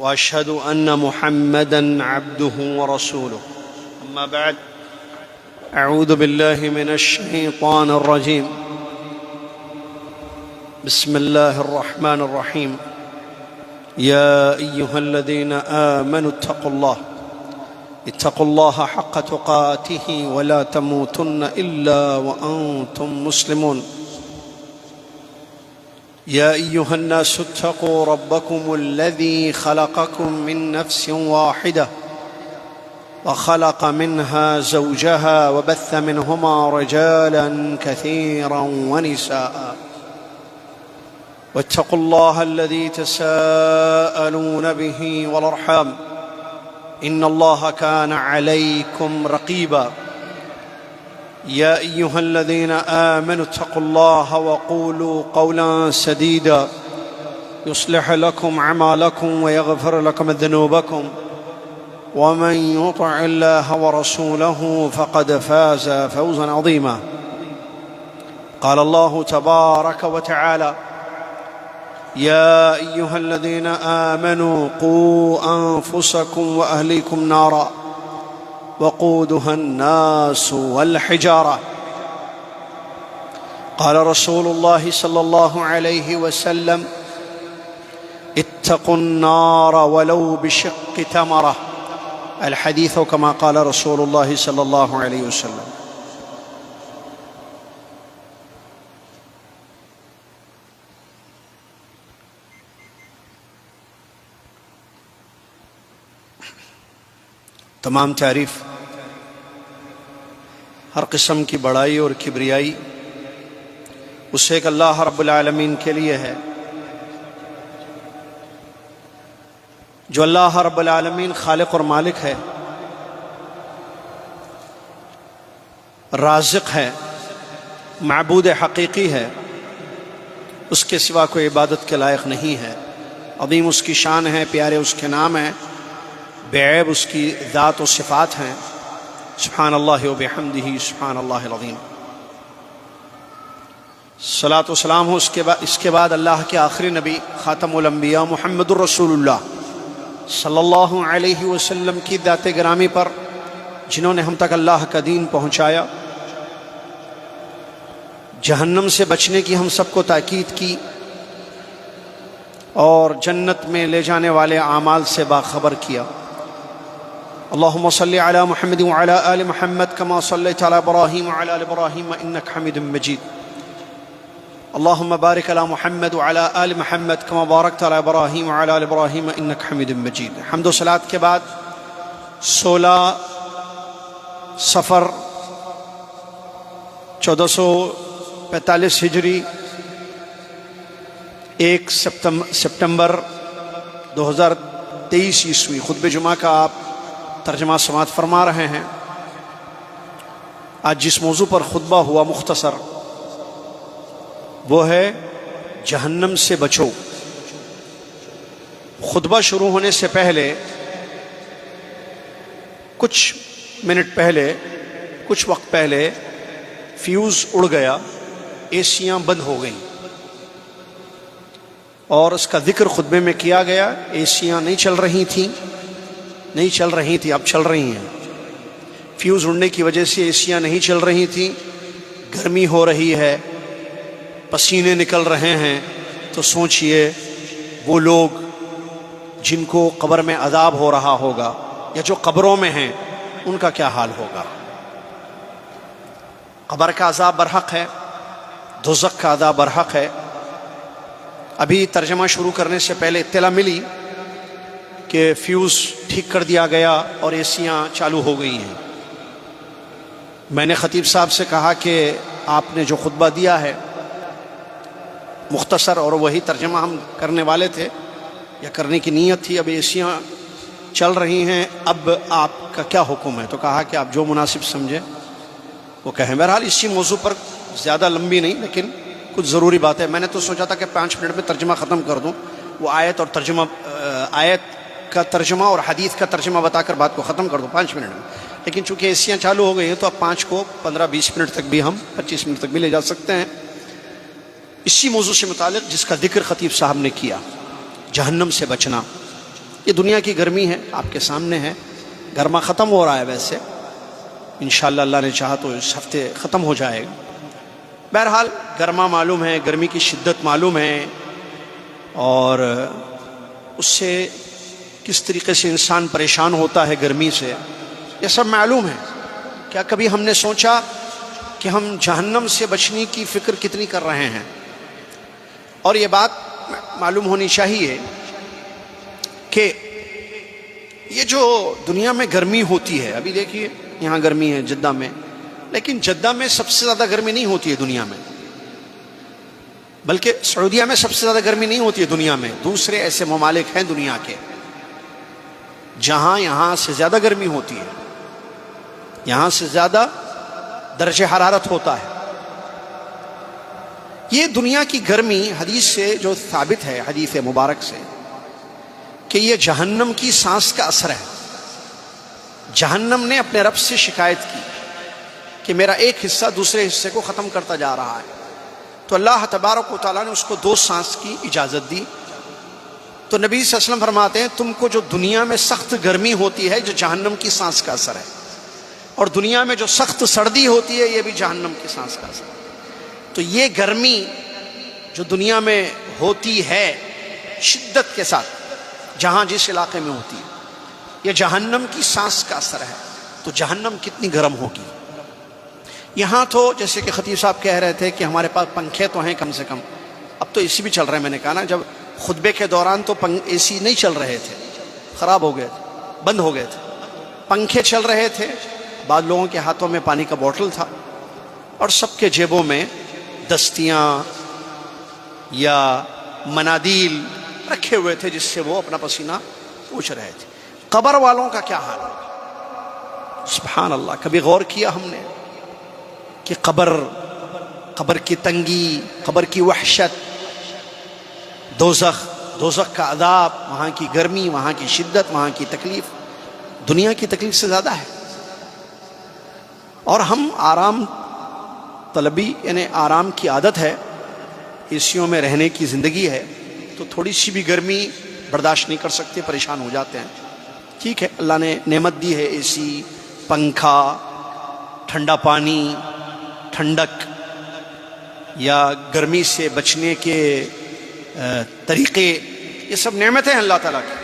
وأشهد أن محمدًا عبده ورسوله. أما بعد، أعوذ بالله من الشيطان الرجيم. بسم الله الرحمن الرحيم. يا أيها الذين آمنوا اتقوا الله حق تقاته ولا تموتن إلا وأنتم مسلمون. يا أيها الناس اتقوا ربكم الذي خلقكم من نفس واحدة وخلق منها زوجها وبث منهما رجالا كثيرا ونساء واتقوا الله الذي تساءلون به والأرحام إن الله كان عليكم رقيبا. يا أيها الذين آمنوا اتقوا الله وقولوا قولا سديدا يصلح لكم أعمالكم ويغفر لكم ذنوبكم ومن يطع الله ورسوله فقد فاز فوزا عظيما. قال الله تبارك وتعالى: يا أيها الذين آمنوا قوا أنفسكم وأهليكم نارا وقودها الناس والحجارة. قال رسول الله صلى الله عليه وسلم: اتقوا النار ولو بشق تمرة. الحديث كما قال رسول الله صلى الله عليه وسلم. تمام تعریف ہر قسم کی بڑائی اور کبریائی اس ایک اللہ رب العالمین کے لیے ہے، جو اللہ رب العالمین خالق اور مالک ہے، رازق ہے، معبود حقیقی ہے، اس کے سوا کوئی عبادت کے لائق نہیں ہے۔ عظیم اس کی شان ہے، پیارے اس کے نام ہیں، بے عیب اس کی ذات و صفات ہیں۔ سبحان اللہ و بحمدہ سبحان اللہ العظیم۔ صلاۃ و سلام ہو اس کے بعد اللہ کے آخری نبی خاتم الانبیاء محمد الرسول اللہ صلی اللہ علیہ وسلم کی ذات گرامی پر، جنہوں نے ہم تک اللہ کا دین پہنچایا، جہنم سے بچنے کی ہم سب کو تاکید کی، اور جنت میں لے جانے والے اعمال سے باخبر کیا۔ اللهم صل على محمد وعلى آل محمد كما صليت على إبراهيم وعلى آل إبراهيم إنك حميد مجيد. اللهم بارك على محمد وعلى آل محمد كما باركت على إبراهيم وعلى آل إبراهيم إنك حميد مجيد. حمد و صلات کے بعد 16 صفر 1445 ہجری 1 سپتمبر 2023 عیسوی خطبہ جمعہ کا آپ ترجمہ سماعت فرما رہے ہیں۔ آج جس موضوع پر خطبہ ہوا مختصر، وہ ہے جہنم سے بچو۔ خطبہ شروع ہونے سے پہلے کچھ منٹ پہلے، کچھ وقت پہلے فیوز اڑ گیا، ایسیاں بند ہو گئیں، اور اس کا ذکر خطبے میں کیا گیا۔ ایسیاں نہیں چل رہی تھیں، اب چل رہی ہیں۔ فیوز اڑنے کی وجہ سے ایسیاں نہیں چل رہی تھیں، گرمی ہو رہی ہے، پسینے نکل رہے ہیں، تو سوچئے وہ لوگ جن کو قبر میں عذاب ہو رہا ہوگا، یا جو قبروں میں ہیں، ان کا کیا حال ہوگا۔ قبر کا عذاب برحق ہے، دوزخ کا عذاب برحق ہے۔ ابھی ترجمہ شروع کرنے سے پہلے اطلاع ملی کہ فیوز ٹھیک کر دیا گیا اور ایسیاں چالو ہو گئی ہیں۔ میں نے خطیب صاحب سے کہا کہ آپ نے جو خطبہ دیا ہے مختصر، اور وہی ترجمہ ہم کرنے والے تھے یا کرنے کی نیت تھی، اب ایسیاں چل رہی ہیں، اب آپ کا کیا حکم ہے؟ تو کہا کہ آپ جو مناسب سمجھیں وہ کہیں۔ بہرحال اسی موضوع پر زیادہ لمبی نہیں، لیکن کچھ ضروری بات ہے۔ میں نے تو سوچا تھا کہ 5 منٹ میں ترجمہ ختم کر دوں، وہ آیت کا ترجمہ اور حدیث کا ترجمہ بتا کر بات کو ختم کر دوں 5 منٹ میں، لیکن چونکہ ایسیاں چالو ہو گئی ہیں تو اب 5 کو 15-20 منٹ تک بھی ہم 25 منٹ تک بھی لے جا سکتے ہیں۔ اسی موضوع سے متعلق جس کا ذکر خطیب صاحب نے کیا، جہنم سے بچنا۔ یہ دنیا کی گرمی ہے، آپ کے سامنے ہے، گرما ختم ہو رہا ہے، ویسے انشاءاللہ اللہ نے چاہا تو اس ہفتے ختم ہو جائے گا۔ بہرحال گرما معلوم ہے، گرمی کی شدت معلوم ہے، اور اس سے کس طریقے سے انسان پریشان ہوتا ہے گرمی سے، یہ سب معلوم ہے۔ کیا کبھی ہم نے سوچا کہ ہم جہنم سے بچنے کی فکر کتنی کر رہے ہیں؟ اور یہ بات معلوم ہونی چاہیے کہ یہ جو دنیا میں گرمی ہوتی ہے، ابھی دیکھیے یہاں گرمی ہے جدہ میں، لیکن جدہ میں سب سے زیادہ گرمی نہیں ہوتی ہے دنیا میں، بلکہ سعودیہ میں سب سے زیادہ گرمی نہیں ہوتی ہے دنیا میں، دوسرے ایسے ممالک ہیں دنیا کے جہاں یہاں سے زیادہ گرمی ہوتی ہے، یہاں سے زیادہ درجہ حرارت ہوتا ہے۔ یہ دنیا کی گرمی حدیث سے جو ثابت ہے، حدیث مبارک سے، کہ یہ جہنم کی سانس کا اثر ہے۔ جہنم نے اپنے رب سے شکایت کی کہ میرا ایک حصہ دوسرے حصے کو ختم کرتا جا رہا ہے، تو اللہ تبارک و تعالیٰ نے اس کو 2 سانس کی اجازت دی۔ تو نبی صلی اللہ علیہ وسلم فرماتے ہیں تم کو جو دنیا میں سخت گرمی ہوتی ہے، جو جہنم کی سانس کا اثر ہے، اور دنیا میں جو سخت سردی ہوتی ہے، یہ بھی جہنم کی سانس کا اثر ہے۔ تو یہ گرمی جو دنیا میں ہوتی ہے شدت کے ساتھ، جہاں جس علاقے میں ہوتی ہے، یہ جہنم کی سانس کا اثر ہے۔ تو جہنم کتنی گرم ہوگی؟ یہاں تو جیسے کہ خطیب صاحب کہہ رہے تھے کہ ہمارے پاس پنکھے تو ہیں کم سے کم، اب تو اے سی بھی چل رہے ہیں۔ میں نے کہا نا، جب خطبے کے دوران تو اے سی نہیں چل رہے تھے، خراب ہو گئے تھے، بند ہو گئے تھے، پنکھے چل رہے تھے، بعض لوگوں کے ہاتھوں میں پانی کا بوتل تھا، اور سب کے جیبوں میں دستیاں یا منادیل رکھے ہوئے تھے، جس سے وہ اپنا پسینہ پوچھ رہے تھے۔ قبر والوں کا کیا حال ہے؟ سبحان اللہ، کبھی غور کیا ہم نے کہ قبر کی تنگی، قبر کی وحشت، دوزخ کا عذاب، وہاں کی گرمی، وہاں کی شدت، وہاں کی تکلیف دنیا کی تکلیف سے زیادہ ہے۔ اور ہم آرام طلبی، یعنی آرام کی عادت ہے، اے سیوں میں رہنے کی زندگی ہے، تو تھوڑی سی بھی گرمی برداشت نہیں کر سکتے، پریشان ہو جاتے ہیں۔ ٹھیک ہے، اللہ نے نعمت دی ہے، اے سی، پنکھا، ٹھنڈا پانی، ٹھنڈک، یا گرمی سے بچنے کے طریقے، یہ سب نعمتیں ہیں اللہ تعالیٰ کی،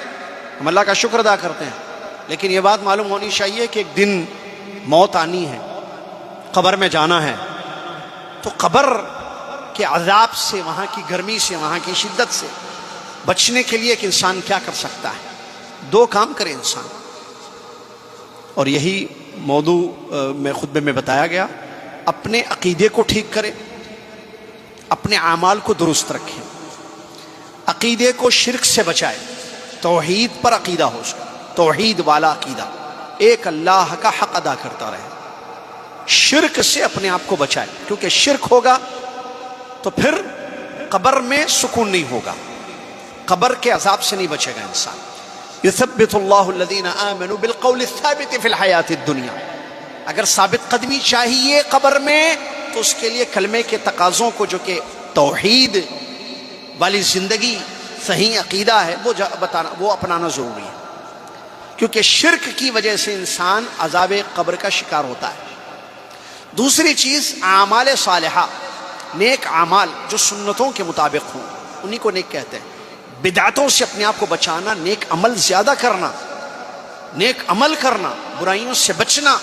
ہم اللہ کا شکر ادا کرتے ہیں۔ لیکن یہ بات معلوم ہونی چاہیے کہ ایک دن موت آنی ہے، قبر میں جانا ہے، تو قبر کے عذاب سے، وہاں کی گرمی سے، وہاں کی شدت سے بچنے کے لیے ایک انسان کیا کر سکتا ہے؟ 2 کام کرے انسان، اور یہی موضوع میں خطبے میں بتایا گیا۔ اپنے عقیدے کو ٹھیک کرے، اپنے اعمال کو درست رکھے، عقیدے کو شرک سے بچائے، توحید پر عقیدہ ہو اس کا، توحید والا عقیدہ، ایک اللہ کا حق ادا کرتا رہے، شرک سے اپنے آپ کو بچائے، کیونکہ شرک ہوگا تو پھر قبر میں سکون نہیں ہوگا، قبر کے عذاب سے نہیں بچے گا انسان۔ یثبت اللہ الذین آمنوا بالقول الثابت فی الحیات الدنیا، اگر ثابت قدمی چاہیے قبر میں تو اس کے لیے کلمے کے تقاضوں کو، جو کہ توحید والی زندگی، صحیح عقیدہ ہے، وہ اپنانا ضروری ہے، کیونکہ شرک کی وجہ سے انسان عذاب قبر کا شکار ہوتا ہے۔ دوسری چیز، اعمال صالحہ، نیک اعمال جو سنتوں کے مطابق ہوں، انہی کو نیک کہتے ہیں۔ بدعتوں سے اپنے آپ کو بچانا، نیک عمل زیادہ کرنا، نیک عمل کرنا، برائیوں سے بچنا،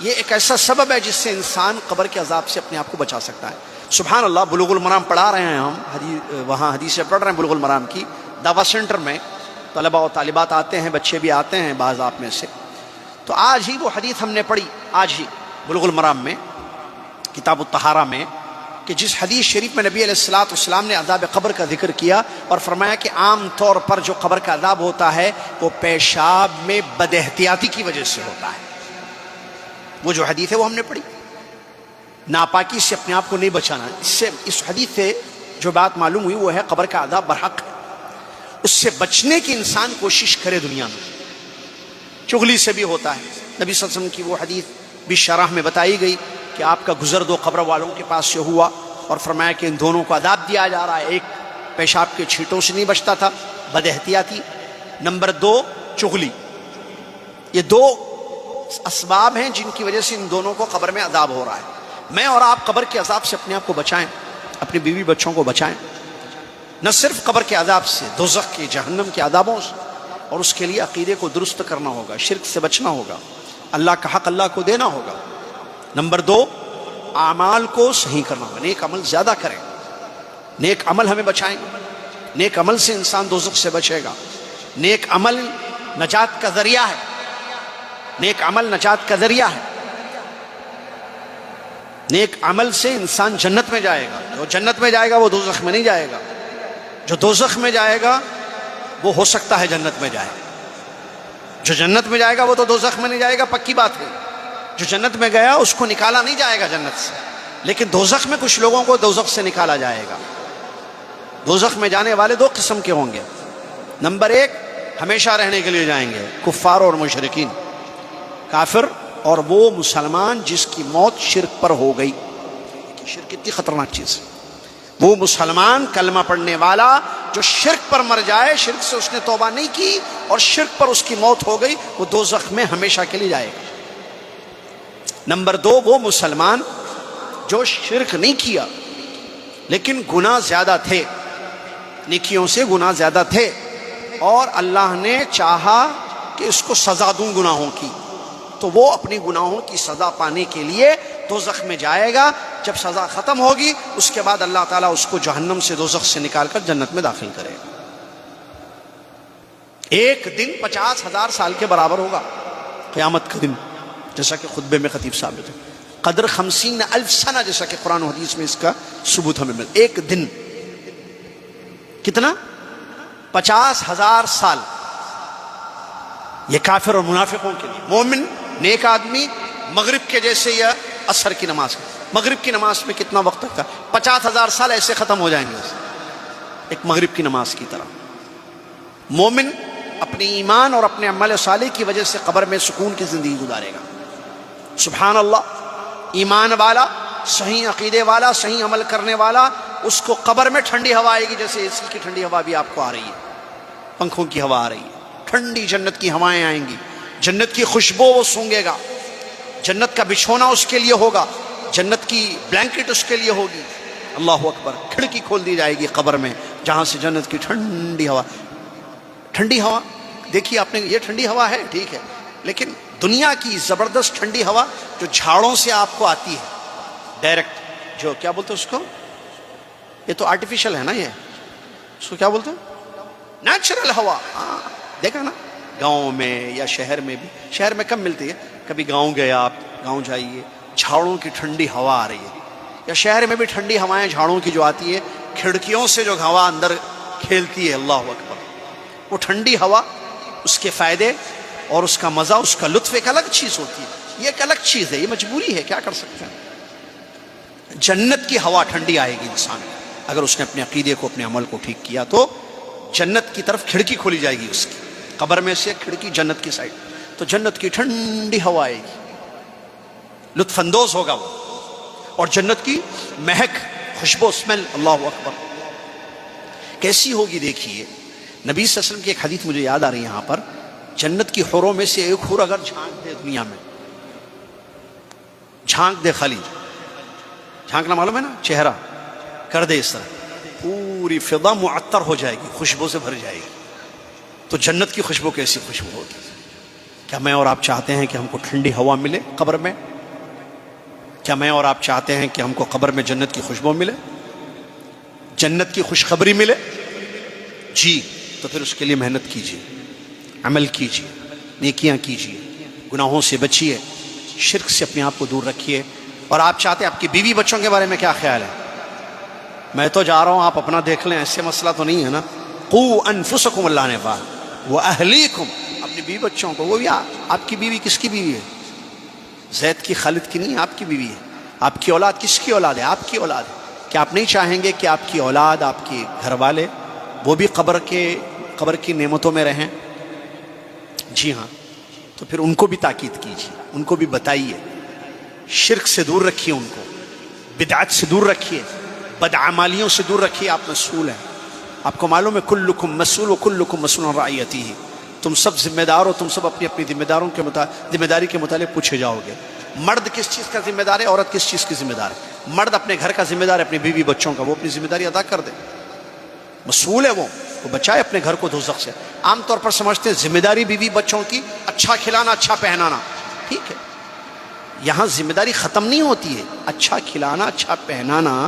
یہ ایک ایسا سبب ہے جس سے انسان قبر کے عذاب سے اپنے آپ کو بچا سکتا ہے۔ سبحان اللہ، بلوغ المرام پڑھا رہے ہیں ہم، وہاں حدیثیں پڑھ رہے ہیں بلوغ المرام کی، دعویٰ سینٹر میں طلبہ و طالبات آتے ہیں، بچے بھی آتے ہیں بعض آپ میں سے۔ تو آج ہی وہ حدیث ہم نے پڑھی، آج ہی بلوغ المرام میں، کتاب الطہارہ میں، کہ جس حدیث شریف میں نبی علیہ السلام نے عذاب قبر کا ذکر کیا اور فرمایا کہ عام طور پر جو قبر کا عذاب ہوتا ہے وہ پیشاب میں بد احتیاطی کی وجہ سے ہوتا ہے۔ وہ جو حدیث ہے وہ ہم نے پڑھی، ناپاکی سے اپنے آپ کو نہیں بچانا۔ اس حدیث سے جو بات معلوم ہوئی وہ ہے قبر کا عذاب برحق ہے، اس سے بچنے کی انسان کوشش کرے دنیا میں۔ چغلی سے بھی ہوتا ہے، نبی صلی اللہ علیہ وسلم کی وہ حدیث بھی شرح میں بتائی گئی کہ آپ کا گزر 2 قبر والوں کے پاس سے ہوا اور فرمایا کہ ان دونوں کو عذاب دیا جا رہا ہے، ایک پیشاب کے چھینٹوں سے نہیں بچتا تھا، بد احتیاطی، نمبر 2 چغلی. یہ 2 اسباب ہیں جن کی وجہ سے ان دونوں کو قبر میں عذاب ہو رہا ہے. میں اور آپ قبر کے عذاب سے اپنے آپ کو بچائیں, اپنی بیوی بچوں کو بچائیں, نہ صرف قبر کے عذاب سے, دوزخ کے, جہنم کے عذابوں سے. اور اس کے لیے عقیدے کو درست کرنا ہوگا, شرک سے بچنا ہوگا, اللہ کا حق اللہ کو دینا ہوگا. نمبر 2 اعمال کو صحیح کرنا ہوگا, نیک عمل زیادہ کریں. نیک عمل ہمیں بچائیں گے, نیک عمل سے انسان دوزخ سے بچے گا. نیک عمل نجات کا ذریعہ ہے, نیک عمل نجات کا ذریعہ ہے. نیک عمل سے انسان جنت میں جائے گا, جو جنت میں جائے گا وہ دوزخ میں نہیں جائے گا. جو دوزخ میں جائے گا وہ ہو سکتا ہے جنت میں جائے, جو جنت میں جائے گا وہ تو دوزخ میں نہیں جائے گا, پکی بات ہے. جو جنت میں گیا اس کو نکالا نہیں جائے گا جنت سے, لیکن دوزخ میں کچھ لوگوں کو دوزخ سے نکالا جائے گا. دوزخ میں جانے والے 2 قسم کے ہوں گے. نمبر 1 ہمیشہ رہنے کے لیے جائیں گے, کفار اور مشرکین, کافر اور وہ مسلمان جس کی موت شرک پر ہو گئی. شرک کتنی خطرناک چیز ہے. وہ مسلمان کلمہ پڑھنے والا جو شرک پر مر جائے, شرک سے اس نے توبہ نہیں کی اور شرک پر اس کی موت ہو گئی, وہ دوزخ میں ہمیشہ کے لیے جائے گا. نمبر 2 وہ مسلمان جو شرک نہیں کیا لیکن گناہ زیادہ تھے, نیکیوں سے گناہ زیادہ تھے, اور اللہ نے چاہا کہ اس کو سزا دوں گناہوں کی, تو وہ اپنی گناہوں کی سزا پانے کے لیے دوزخ میں جائے گا. جب سزا ختم ہوگی اس کے بعد اللہ تعالیٰ اس کو جہنم سے, دوزخ سے نکال کر جنت میں داخل کرے گا. ایک دن 50,000 سال کے برابر ہوگا قیامت کا دن, جیسا کہ خطبے میں خطیب ثابت ہے. قدر 50,000 سنہ, جیسا کہ قرآن و حدیث میں اس کا ثبوت ہمیں ملتا. ایک دن کتنا؟ 50,000 سال. یہ کافر اور منافقوں کے لیے. مومن نیک آدمی مغرب کے جیسے یا عصر کی نماز, مغرب کی نماز میں کتنا وقت لگتا ہے؟ 50,000 سال ایسے ختم ہو جائیں گے ایک مغرب کی نماز کی طرح. مومن اپنے ایمان اور اپنے عمل صالح کی وجہ سے قبر میں سکون کی زندگی گزارے گا. سبحان اللہ. ایمان والا, صحیح عقیدے والا, صحیح عمل کرنے والا, اس کو قبر میں ٹھنڈی ہوا آئے گی, جیسے اے سی کی ٹھنڈی ہوا بھی آپ کو آ رہی ہے, پنکھوں کی ہوا آ رہی ہے. ٹھنڈی جنت کی ہوائیں آئیں گی, جنت کی خوشبو وہ سونگے گا, جنت کا بچھونا اس کے لیے ہوگا, جنت کی بلینکٹ اس کے لیے ہوگی. اللہ اکبر. کھڑکی کھول دی جائے گی قبر میں جہاں سے جنت کی ٹھنڈی ہوا. ٹھنڈی ہوا دیکھیے آپ نے, یہ ٹھنڈی ہوا ہے ٹھیک ہے, لیکن دنیا کی زبردست ٹھنڈی ہوا جو جھاڑوں سے آپ کو آتی ہے ڈائریکٹ, جو کیا بولتے ہیں اس کو, یہ تو آرٹیفیشل ہے نا, یہ اس کو کیا بولتے ہیں, نیچرل ہوا. دیکھا نا گاؤں میں یا شہر میں بھی, شہر میں کم ملتی ہے, کبھی گاؤں گئے آپ, گاؤں جائیے, جھاڑوں کی ٹھنڈی ہوا آ رہی ہے. یا شہر میں بھی ٹھنڈی ہوائیں جھاڑوں کی جو آتی ہے, کھڑکیوں سے جو ہوا اندر کھیلتی ہے, اللہ اکبر. وہ ٹھنڈی ہوا, اس کے فائدے اور اس کا مزہ, اس کا لطف ایک الگ چیز ہوتی ہے. یہ ایک الگ چیز ہے, یہ مجبوری ہے, کیا کر سکتے ہیں. جنت کی ہوا ٹھنڈی آئے گی انسان اگر اس نے اپنے عقیدے کو, اپنے عمل کو ٹھیک کیا, تو جنت کی طرف کھڑکی کھولی جائے گی اس کی, قبر میں سے کھڑکی جنت کی سائڈ, تو جنت کی ٹھنڈی ہوا آئے گی, لطف اندوز ہوگا وہ, اور جنت کی مہک, خوشبو, اسمیل, اللہ اکبر کیسی ہوگی. دیکھیے نبی صلی اللہ علیہ وسلم کی ایک حدیث مجھے یاد آ رہی ہے یہاں پر, جنت کی حوروں میں سے ایک حور اگر جھانک دے دنیا میں, جھانک دے, خالی جھانکنا معلوم ہے نا, چہرہ کر دے اس طرح, پوری فضا معطر ہو جائے گی, خوشبو سے بھر جائے گی. تو جنت کی خوشبو کیسی خوشبو ہوگی. کیا میں اور آپ چاہتے ہیں کہ ہم کو ٹھنڈی ہوا ملے قبر میں؟ کیا میں اور آپ چاہتے ہیں کہ ہم کو قبر میں جنت کی خوشبو ملے, جنت کی خوشخبری ملے؟ جی. تو پھر اس کے لیے محنت کیجیے, عمل کیجیے, نیکیاں کیجیے, گناہوں سے بچیے, شرک سے اپنے آپ کو دور رکھیے. اور آپ چاہتے ہیں, آپ کی بیوی بچوں کے بارے میں کیا خیال ہے؟ میں تو جا رہا ہوں, آپ اپنا دیکھ لیں, ایسے مسئلہ تو نہیں ہے نا. قوا انفسکم, اللہ نے کہا, واہلیکم, اپنی بیوی بچوں کو. وہ بھی آپ کی بیوی کس کی بیوی ہے؟ زید کی, خالد کی نہیں, آپ کی بیوی ہے. آپ کی اولاد کس کی اولاد ہے؟ آپ کی اولاد ہے. کیا آپ نہیں چاہیں گے کہ آپ کی اولاد, آپ کے گھر والے, وہ بھی قبر کی نعمتوں میں رہیں؟ جی ہاں. تو پھر ان کو بھی تاکید کیجیے, ان کو بھی بتائیے, شرک سے دور رکھیے, ان کو بدعت سے دور رکھیے, بدعمالیوں سے دور رکھیے. آپ مسئول ہیں, آپ کو معلوم ہے, کلکم مسئول و کلکم مسئول عن رعیتہ. تم سب ذمہ دار ہو، تم سب اپنی اپنی ذمہ داری کے متعلق پوچھے جاؤ گے۔ مرد کس چیز کا ذمہ دار ہے، عورت کس چیز کی ذمہ دار ہے؟ مرد اپنے گھر کا ذمہ دار ہے، اپنی بیوی بچوں کا، وہ اپنی ذمہ داری ادا کر دے، مسئول ہے وہ بچائے اپنے گھر کو دوزخ سے۔ عام طور پر سمجھتے ہیں ذمہ داری بیوی بچوں کی اچھا کھلانا، اچھا پہنانا، ٹھیک ہے، یہاں ذمہ داری ختم نہیں ہوتی ہے۔ اچھا کھلانا، اچھا پہنانا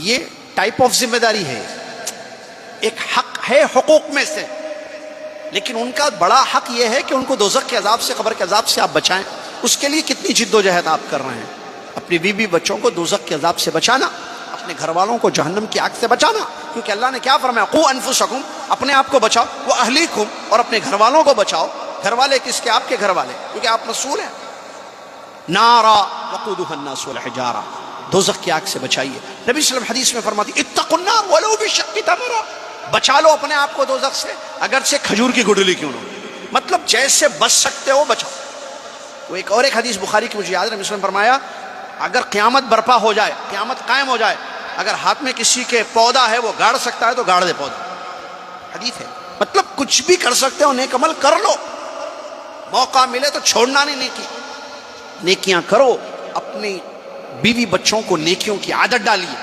یہ ٹائپ آف ذمہ داری ہے، ایک حق ہے حقوق میں سے، لیکن ان کا بڑا حق یہ ہے کہ ان کو دوزخ کے عذاب سے، قبر کے عذاب سے آپ بچائیں۔ اس کے لیے کتنی جد و جہد آپ کر رہے ہیں، اپنی بیوی بچوں کو دوزخ کے عذاب سے بچانا، اپنے گھر والوں کو جہنم کی آگ سے بچانا، کیونکہ اللہ نے کیا فرمایا، قوا انفسکم، اپنے آپ کو بچاؤ، واہلیکم، اور اپنے گھر والوں کو بچاؤ۔ گھر والے کس کے؟ آپ کے گھر والے، کیونکہ آپ مسئول ہیں۔ نارا وقودها الناس والحجارہ، دوزخ کی آگ سے بچائیے۔ نبی صلی اللہ علیہ وسلم حدیث میں فرماتی اتقوا النار ولو بشق تمرہ، بچا لو اپنے آپ کو دوزخ سے اگرچہ کھجور کی گٹلی کیوں نہ ہو، مطلب جیسے بچ سکتے ہو بچاؤ۔ وہ ایک حدیث بخاری کی مجھے یاد ہے، نبی صلی اللہ علیہ وسلم فرمایا اگر قیامت برپا ہو جائے، قیامت قائم ہو جائے، اگر ہاتھ میں کسی کے پودا ہے وہ گاڑ سکتا ہے تو گاڑ دے پودا، حدیث ہے، مطلب کچھ بھی کر سکتے ہو، نیک عمل کر لو، موقع ملے تو چھوڑنا نہیں نیکی، نیکیاں کرو، اپنی بیوی بچوں کو نیکیوں کی عادت ڈالیے۔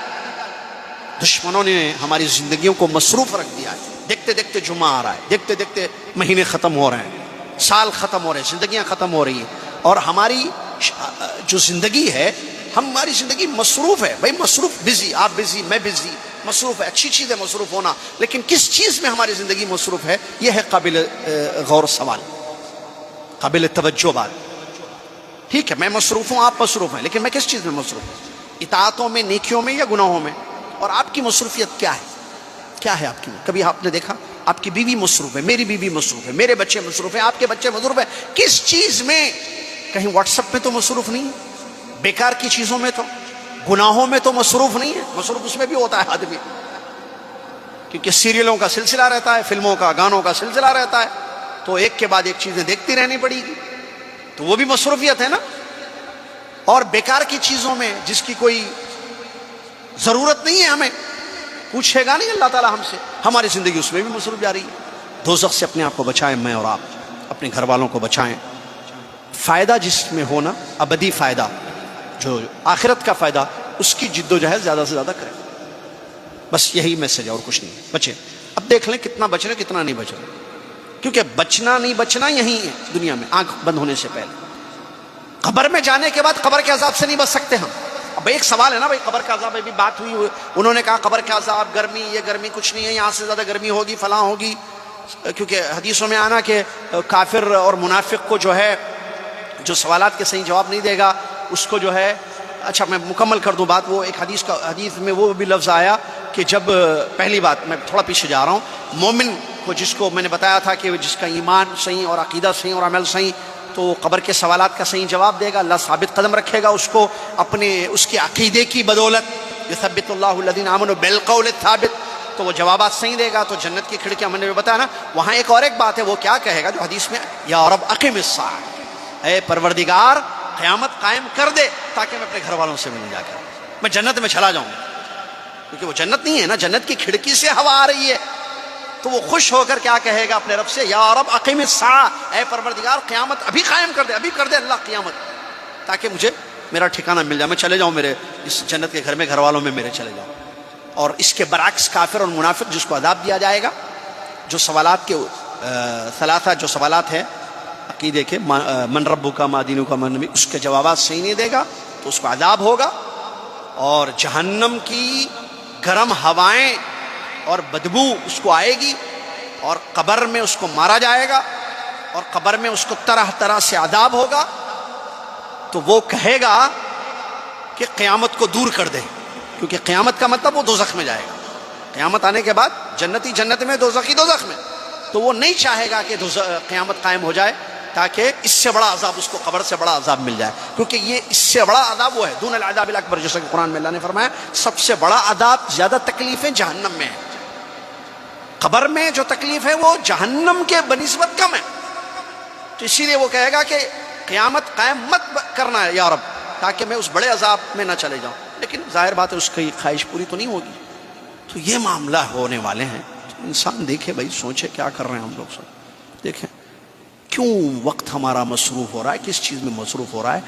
دشمنوں نے ہماری زندگیوں کو مصروف رکھ دیا ہے، دیکھتے دیکھتے جمعہ آ رہا ہے، دیکھتے دیکھتے مہینے ختم ہو رہے ہیں، سال ختم ہو رہے ہیں، زندگیاں ختم ہو رہی ہیں، اور ہماری جو زندگی ہے، ہماری زندگی مصروف ہے، بھائی مصروف، بزی، آپ بزی، میں بزی، مصروف ہے، اچھی چیز ہے مصروف ہونا، لیکن کس چیز میں ہماری زندگی مصروف ہے، یہ ہے قابل غور سوال، قابل توجہ بات۔ ٹھیک ہے، میں مصروف ہوں، آپ مصروف ہیں، لیکن میں کس چیز میں مصروف ہوں؟ اطاعتوں میں، نیکیوں میں، یا گناہوں میں؟ اور آپ کی مصروفیت کیا ہے؟ کیا ہے آپ کی؟ کبھی آپ نے دیکھا آپ کی بیوی مصروف ہے، میری بیوی مصروف ہے، میرے بچے مصروف ہیں، آپ کے بچے مصروف ہیں، کس چیز میں؟ کہیں واٹس ایپ میں تو مصروف نہیں ہے، بیکار کی چیزوں میں تو، گناہوں میں تو مصروف نہیں ہے۔ مصروف اس میں بھی ہوتا ہے آدمی، کیونکہ سیریلوں کا سلسلہ رہتا ہے، فلموں کا، گانوں کا سلسلہ رہتا ہے، تو ایک کے بعد ایک چیزیں دیکھتی رہنی پڑے گی، تو وہ بھی مصروفیت ہے نا۔ اور بیکار کی چیزوں میں جس کی کوئی ضرورت نہیں ہے، ہمیں پوچھے گا نہیں اللہ تعالیٰ ہم سے، ہماری زندگی اس میں بھی مصروف جا رہی ہے۔ دوزخ سے اپنے آپ کو بچائیں، میں اور آپ اپنے گھر والوں کو بچائیں۔ فائدہ جس میں ہونا، ابدی فائدہ، جو آخرت کا فائدہ، اس کی جد و جہد زیادہ سے زیادہ کریں، بس یہی میسج ہے اور کچھ نہیں۔ بچیں، اب دیکھ لیں کتنا بچ رہے کتنا نہیں بچ رہے، کیونکہ بچنا نہیں بچنا یہی ہے دنیا میں، آنکھ بند ہونے سے پہلے۔ قبر میں جانے کے بعد قبر کے عذاب سے نہیں بچ سکتے ہم۔ اب ایک سوال ہے نا بھائی، قبر کا عذاب بھی بات ہوئی، انہوں نے کہا قبر کا عذاب، گرمی، یہ گرمی کچھ نہیں ہے، یہاں سے زیادہ گرمی ہوگی، فلاں ہوگی، کیونکہ حدیثوں میں آنا کہ کافر اور منافق کو جو ہے، جو سوالات کے صحیح جواب نہیں دے گا اس کو جو ہے، اچھا میں مکمل کر دوں بات، وہ ایک حدیث میں وہ بھی لفظ آیا کہ جب، پہلی بات میں تھوڑا پیچھے جا رہا ہوں، مومن کو، جس کو میں نے بتایا تھا کہ جس کا ایمان صحیح اور عقیدہ صحیح اور عمل صحیح، تو قبر کے سوالات کا صحیح جواب دے گا، اللہ ثابت قدم رکھے گا اس کو اپنے، اس کی عقیدے کی بدولت، یثبت اللہ الذین آمنوا بالقول الثابت، تو وہ جوابات صحیح دے گا، تو جنت کی کھڑکیاں میں نے بتایا نا۔ وہاں ایک اور ایک بات ہے، وہ کیا کہے گا جو حدیث میں، یا رب اقم الساعہ، اے پروردگار قیامت قائم کر دے تاکہ میں اپنے گھر والوں سے مل جا کر میں جنت میں چلا جاؤں، کیونکہ وہ جنت نہیں ہے نا، جنت کی کھڑکی سے ہوا آ رہی ہے، تو وہ خوش ہو کر کیا کہے گا اپنے رب سے، یا رب اقیم الساعہ، اے پروردگار قیامت ابھی قائم کر دے، ابھی کر دے اللہ قیامت، تاکہ مجھے میرا ٹھکانہ مل جائے، میں چلے جاؤں میرے اس جنت کے گھر میں، گھر والوں میں میرے چلے جاؤں۔ اور اس کے برعکس کافر اور منافق جس کو عذاب دیا جائے گا، جو سوالات کے ثلاثہ جو سوالات ہیں عقیدے کے، من ربک کا، ما دینک کا، من نبی، اس کے جوابات صحیح نہیں دے گا تو اس کو عذاب ہوگا، اور جہنم کی گرم ہوائیں اور بدبو اس کو آئے گی، اور قبر میں اس کو مارا جائے گا، اور قبر میں اس کو طرح طرح سے عذاب ہوگا، تو وہ کہے گا کہ قیامت کو دور کر دے، کیونکہ قیامت کا مطلب وہ دوزخ میں جائے گا، قیامت آنے کے بعد جنتی جنت میں، دوزخی دوزخ میں، تو وہ نہیں چاہے گا کہ قیامت قائم ہو جائے تاکہ اس سے بڑا عذاب اس کو، قبر سے بڑا عذاب مل جائے، کیونکہ یہ اس سے بڑا عذاب وہ ہے دون العذاب الاکبر، جیسا کہ قرآن میں اللہ نے فرمایا سب سے بڑا عذاب، زیادہ تکلیفیں جہنم میں ہیں، قبر میں جو تکلیف ہے وہ جہنم کے بنسبت کم ہے، تو اسی لیے وہ کہے گا کہ قیامت قائم مت کرنا ہے یا رب، تاکہ میں اس بڑے عذاب میں نہ چلے جاؤں، لیکن ظاہر بات ہے اس کی خواہش پوری تو نہیں ہوگی۔ تو یہ معاملہ ہونے والے ہیں، تو انسان دیکھے بھائی، سوچے کیا کر رہے ہیں ہم لوگ سب۔ دیکھیں کیوں وقت ہمارا مصروف ہو رہا ہے، کس چیز میں مصروف ہو رہا ہے.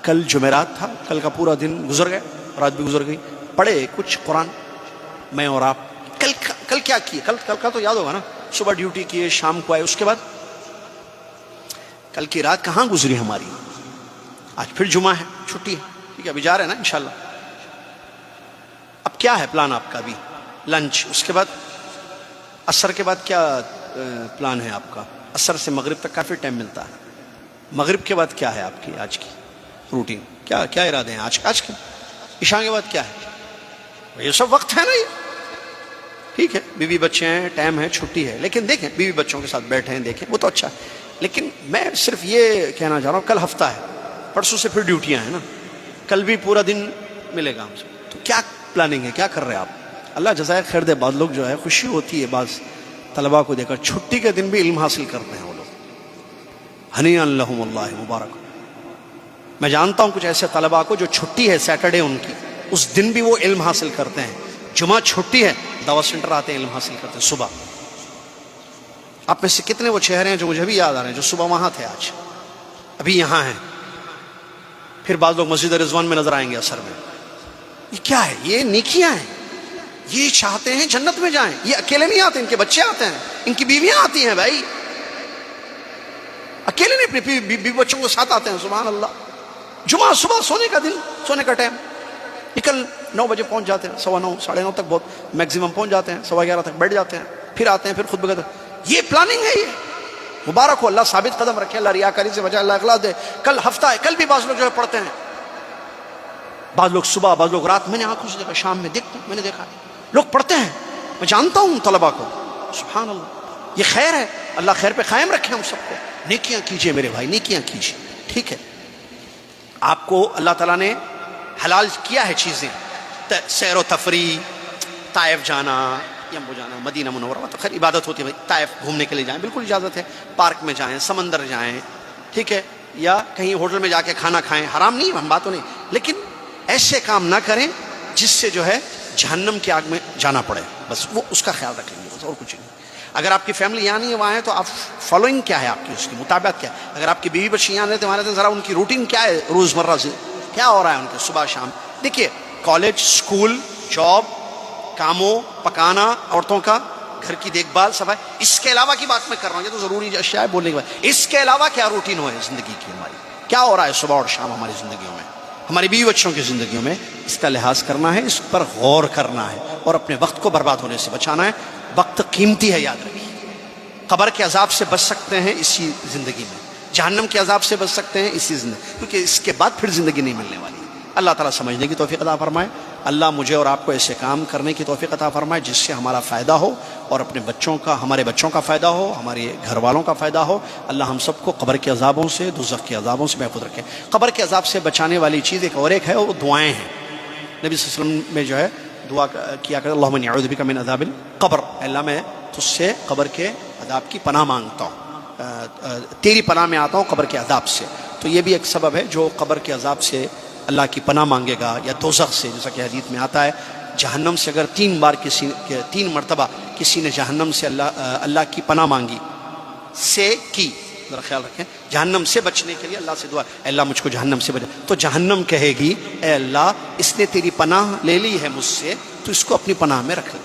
کل جمعرات تھا، کل کا پورا دن گزر گیا، رات بھی گزر گئی. پڑھے کچھ قرآن میں اور آپ؟ کل کیا کیے؟ کل کا تو یاد ہوگا نا. صبح ڈیوٹی کیے، شام کو آئے، اس کے بعد کل کی رات کہاں گزری ہماری؟ آج پھر جمعہ ہے، چھٹی ہے، ٹھیک ہے، ابھی جا رہے ہیں نا انشاءاللہ. اب کیا ہے پلان آپ کا؟ ابھی لنچ، اس کے بعد عصر کے بعد کیا پلان ہے آپ کا؟ عصر سے مغرب تک کافی ٹائم ملتا ہے. مغرب کے بعد کیا ہے آپ کی آج کی روٹین؟ کیا ارادے ہیں آج کے؟ عشاء کے بعد کیا ہے؟ یہ سب وقت ہے نا، یہ ٹھیک ہے. بیوی بچے ہیں، ٹائم ہے، چھٹی ہے، لیکن دیکھیں بیوی بچوں کے ساتھ بیٹھے ہیں، دیکھیں وہ تو اچھا ہے. لیکن میں صرف یہ کہنا چاہ رہا ہوں، کل ہفتہ ہے، پرسوں سے پھر ڈیوٹیاں ہیں نا، کل بھی پورا دن ملے گا ہم سے. تو کیا پلاننگ ہے، کیا کر رہے ہیں آپ؟ اللہ جزائے خیر دے. بعض لوگ جو ہے خوشی ہوتی ہے بعض طلباء کو دیکھ کر، چھٹی کے دن بھی علم حاصل کرتے ہیں وہ لوگ. ہنیئا لہم، اللہ مبارک. میں جانتا ہوں کچھ ایسے طلباء کو جو چھٹی ہے سیٹرڈے ان کی، اس دن بھی وہ علم حاصل کرتے ہیں. جمعہ چھٹی ہے، دعوت سینٹر آتے ہیں، علم حاصل کرتے ہیں صبح. آپ میں سے کتنے وہ چہرے ہیں جو مجھے بھی یاد آ رہے ہیں جو صبح وہاں تھے، آج ابھی یہاں ہیں. پھر بعض لوگ مسجد رضوان میں نظر آئیں گے عصر میں. یہ کیا ہے؟ یہ نیکیاں ہیں. یہ چاہتے ہیں جنت میں جائیں. یہ اکیلے نہیں آتے، ان کے بچے آتے ہیں، ان کی بیویاں آتی ہیں. بھائی اکیلے نہیں، اپنے بیوی بچوں کے ساتھ آتے ہیں. سبحان اللہ. جمعہ صبح سونے کا دن، سونے کا ٹائم، نکل 9 بجے پہنچ جاتے ہیں، 9:15 9:30 تک بہت میکسیمم پہنچ جاتے ہیں، 11:15 تک بیٹھ جاتے ہیں، پھر آتے ہیں، پھر خطبہ کرتے ہیں. یہ پلاننگ ہے. یہ مبارک ہو، اللہ ثابت قدم رکھے، اللہ ریاکاری سے بچائے، اللہ اخلاص دے. کل ہفتہ ہے، کل بھی بعض لوگ جو ہے پڑھتے ہیں، بعض لوگ صبح، بعض لوگ رات. میں نے آنکھوں سے دیکھا، شام میں دیکھتا ہوں، میں نے دیکھا لوگ پڑھتے ہیں. میں جانتا ہوں طلباء کو. سبحان اللہ. یہ خیر ہے، اللہ خیر پہ قائم رکھے ہم سب کو. نیکیاں کیجئے میرے بھائی، نیکیاں کیجئے. ٹھیک ہے، آپ کو اللہ تعالیٰ نے حلال کیا ہے چیزیں، سیر و تفریح، طائف جانا، یمبو جانا، مدینہ منورہ، تو خیر عبادت ہوتی ہے بھائی. طائف گھومنے کے لیے جائیں، بالکل اجازت ہے. پارک میں جائیں، سمندر جائیں، ٹھیک ہے، یا کہیں ہوٹل میں جا کے کھانا کھائیں، حرام نہیں، ہم باتوں نہیں. لیکن ایسے کام نہ کریں جس سے جو ہے جہنم کی آگ میں جانا پڑے. بس وہ اس کا خیال رکھ لیں گے، بس اور کچھ نہیں. اگر آپ کی فیملی یہاں نہیں ہے، وہاں ہے، تو آپ فالوئنگ کیا ہے آپ کی، اس کی مطابقت کیا ہے. اگر آپ کی بیوی بچے یہاں رہتے، وہاں رہتے، ذرا ان کی روٹین کیا ہے، روزمرہ سے کیا ہو رہا ہے ان کے صبح شام. دیکھیے کالج، اسکول، جاب، کاموں، پکانا، عورتوں کا گھر کی دیکھ بھال، صفائی، اس کے علاوہ کی بات میں کر رہا ہوں. یہ تو ضروری اشیاء ہے بولنے کے بعد. اس کے علاوہ کیا روٹین ہو ہے زندگی کی ہماری، کیا ہو رہا ہے صبح اور شام ہماری زندگیوں میں، ہماری بیوی بچوں کی زندگیوں میں. اس کا لحاظ کرنا ہے، اس پر غور کرنا ہے، اور اپنے وقت کو برباد ہونے سے بچانا ہے. وقت قیمتی ہے، یاد رکھیے. قبر کے عذاب سے بچ سکتے ہیں اسی زندگی میں، جہنم کے عذاب سے بچ سکتے ہیں اسی زندگی، کیونکہ اس کے بعد پھر زندگی نہیں ملنے والی. اللہ تعالیٰ سمجھنے کی توفیق عطا فرمائے. اللہ مجھے اور آپ کو ایسے کام کرنے کی توفیق عطا فرمائے جس سے ہمارا فائدہ ہو، اور اپنے بچوں کا، ہمارے بچوں کا فائدہ ہو، ہمارے گھر والوں کا فائدہ ہو. اللہ ہم سب کو قبر کے عذابوں سے، دوزخ کے عذابوں سے محفوظ رکھے. قبر کے عذاب سے بچانے والی چیز ایک اور ایک ہے، وہ دعائیں ہیں. نبی صلی اللہ علیہ وسلم میں جو ہے دعا کیا کرتے، اللہم انی اعوذ بک من عذاب القبر، اللہ میں تجھ سے قبر کے عذاب کی پناہ مانگتا ہوں، تیری پناہ میں آتا ہوں قبر کے عذاب سے. تو یہ بھی ایک سبب ہے، جو قبر کے عذاب سے اللہ کی پناہ مانگے گا، یا دوزخ سے، جیسا کہ حدیث میں آتا ہے، جہنم سے اگر 3 مرتبہ کسی نے جہنم سے اللہ کی پناہ مانگی سے کی، ذرا خیال رکھیں، جہنم سے بچنے کے لیے اللہ سے دعا، اے اللہ مجھ کو جہنم سے بچا، تو جہنم کہے گی اے اللہ اس نے تیری پناہ لے لی ہے مجھ سے، تو اس کو اپنی پناہ میں رکھ لے.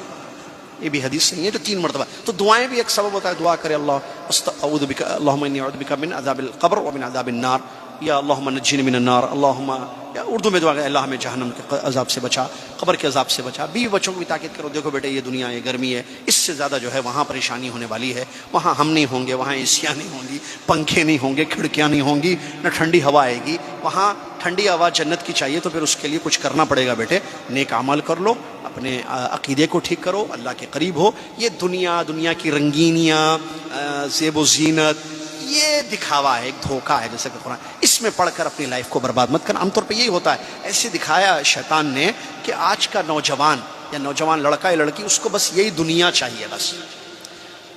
یہ بھی حدیث نہیں ہے، جو 3 مرتبہ. تو دعائیں بھی ایک سبب ہوتا ہے، دعا کرے اللہم انی اعوذ بک من عذاب القبر ومن عذاب النار، یا اللہم نجنی من النار، اللہم، یا اردو میں دعا کرے اللہ ہمیں جہنم کے عذاب سے بچا، قبر کے عذاب سے بچا. بیوی بچوں کو بھی تاکید کرو، دیکھو بیٹے یہ دنیا، یہ گرمی ہے، اس سے زیادہ جو ہے وہاں پریشانی ہونے والی ہے. وہاں ہم نہیں ہوں گے، وہاں ایسیاں نہیں ہوں گی، پنکھے نہیں ہوں گے، کھڑکیاں نہیں ہوں گی، نہ ٹھنڈی ہوا آئے گی. وہاں ٹھنڈی ہوا جنت کی چاہیے، تو پھر اس کے لیے کچھ کرنا پڑے گا بیٹے. نیک عمل کر لو، اپنے عقیدے کو ٹھیک کرو، اللہ کے قریب ہو. یہ دنیا کی رنگینیاں، زیب و زینت، یہ دکھاوا ہے، ایک دھوکہ ہے، جیسے کہ قرآن، اس میں پڑھ کر اپنی لائف کو برباد مت کرنا. عام طور پہ یہی ہوتا ہے، ایسے دکھایا شیطان نے کہ آج کا نوجوان یا نوجوان لڑکا یا لڑکی، اس کو بس یہی دنیا چاہیے. بس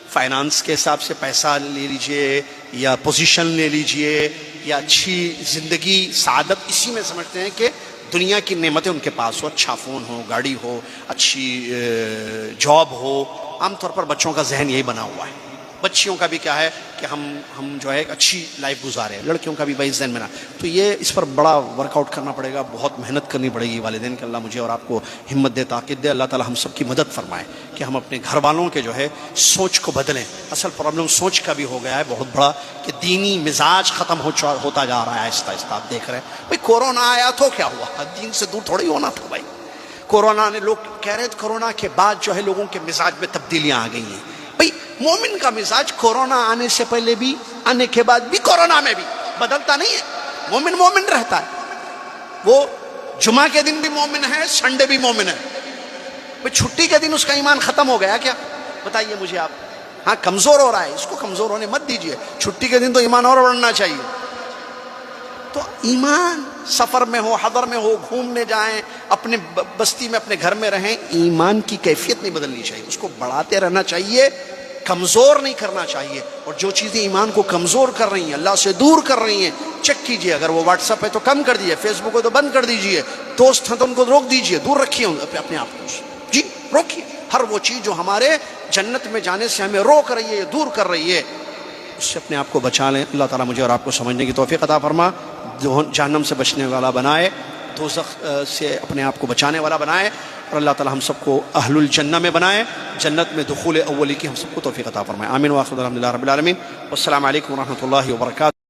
فائنانس کے حساب سے پیسہ لے لیجئے، یا پوزیشن لے لیجئے، یا اچھی زندگی، سعادت، اسی میں سمجھتے ہیں کہ دنیا کی نعمتیں ان کے پاس ہو، اچھا فون ہو، گاڑی ہو، اچھی جاب ہو. عام طور پر بچوں کا ذہن یہی بنا ہوا ہے، بچیوں کا بھی کیا ہے کہ ہم جو ہے ایک اچھی لائف گزارے, لڑکیوں کا بھی بھائی ذہن میں نہ. تو یہ اس پر بڑا ورک آؤٹ کرنا پڑے گا, بہت محنت کرنی پڑے گی والدین کہ اللہ مجھے اور آپ کو ہمت دے, طاقت دے. اللہ تعالی ہم سب کی مدد فرمائے کہ ہم اپنے گھر والوں کے جو ہے سوچ کو بدلیں. اصل پرابلم سوچ کا بھی ہو گیا ہے بہت بڑا کہ دینی مزاج ختم ہوتا جا رہا ہے آہستہ آہستہ. آپ دیکھ رہے ہیں بھائی کورونا آیا تو کیا ہوا, دین سے دور تھوڑی ہونا تھا بھائی. کورونا نے لوگ کہہ رہے تھے کورونا کے بعد جو ہے لوگوں کے مزاج میں تبدیلیاں آ گئی ہیں. بھئی مومن کا مزاج کورونا آنے سے پہلے بھی, آنے کے بعد بھی, کورونا میں بھی بدلتا نہیں ہے. مومن مومن رہتا ہے, وہ جمعہ کے دن بھی مومن ہے, سنڈے بھی مومن ہے. بھئی چھٹی کے دن اس کا ایمان ختم ہو گیا کیا؟ بتائیے مجھے آپ. ہاں کمزور ہو رہا ہے, اس کو کمزور ہونے مت دیجئے. چھٹی کے دن تو ایمان اور بڑھنا چاہیے. تو ایمان سفر میں ہو, حضر میں ہو, گھومنے جائیں, اپنے بستی میں اپنے گھر میں رہیں, ایمان کی کیفیت نہیں بدلنی چاہیے, اس کو بڑھاتے رہنا چاہیے, کمزور نہیں کرنا چاہیے. اور جو چیزیں ایمان کو کمزور کر رہی ہیں, اللہ سے دور کر رہی ہیں, چیک کیجئے. اگر وہ واٹس ایپ ہے تو کم کر دیجئے, فیس بک ہے تو بند کر دیجئے, دوست ہیں تو ان کو روک دیجئے, دور رکھیے اپنے آپ کو. جی روکیے. ہر وہ چیز جو ہمارے جنت میں جانے سے ہمیں روک رہی ہے, دور کر رہی ہے, اس سے اپنے آپ کو بچا لیں. اللہ تعالیٰ مجھے اور آپ کو سمجھنے کی توفیق عطا فرما, جہنم سے بچنے والا بنائے, دوزخ سے اپنے آپ کو بچانے والا بنائے, اور اللہ تعالیٰ ہم سب کو اہل الجنہ میں بنائے, جنت میں دخول اولی کی ہم سب کو توفیق عطا فرمائے. آمین. وآخر الحمد للہ رب العالمین. والسلام علیکم ورحمۃ اللہ وبرکاتہ.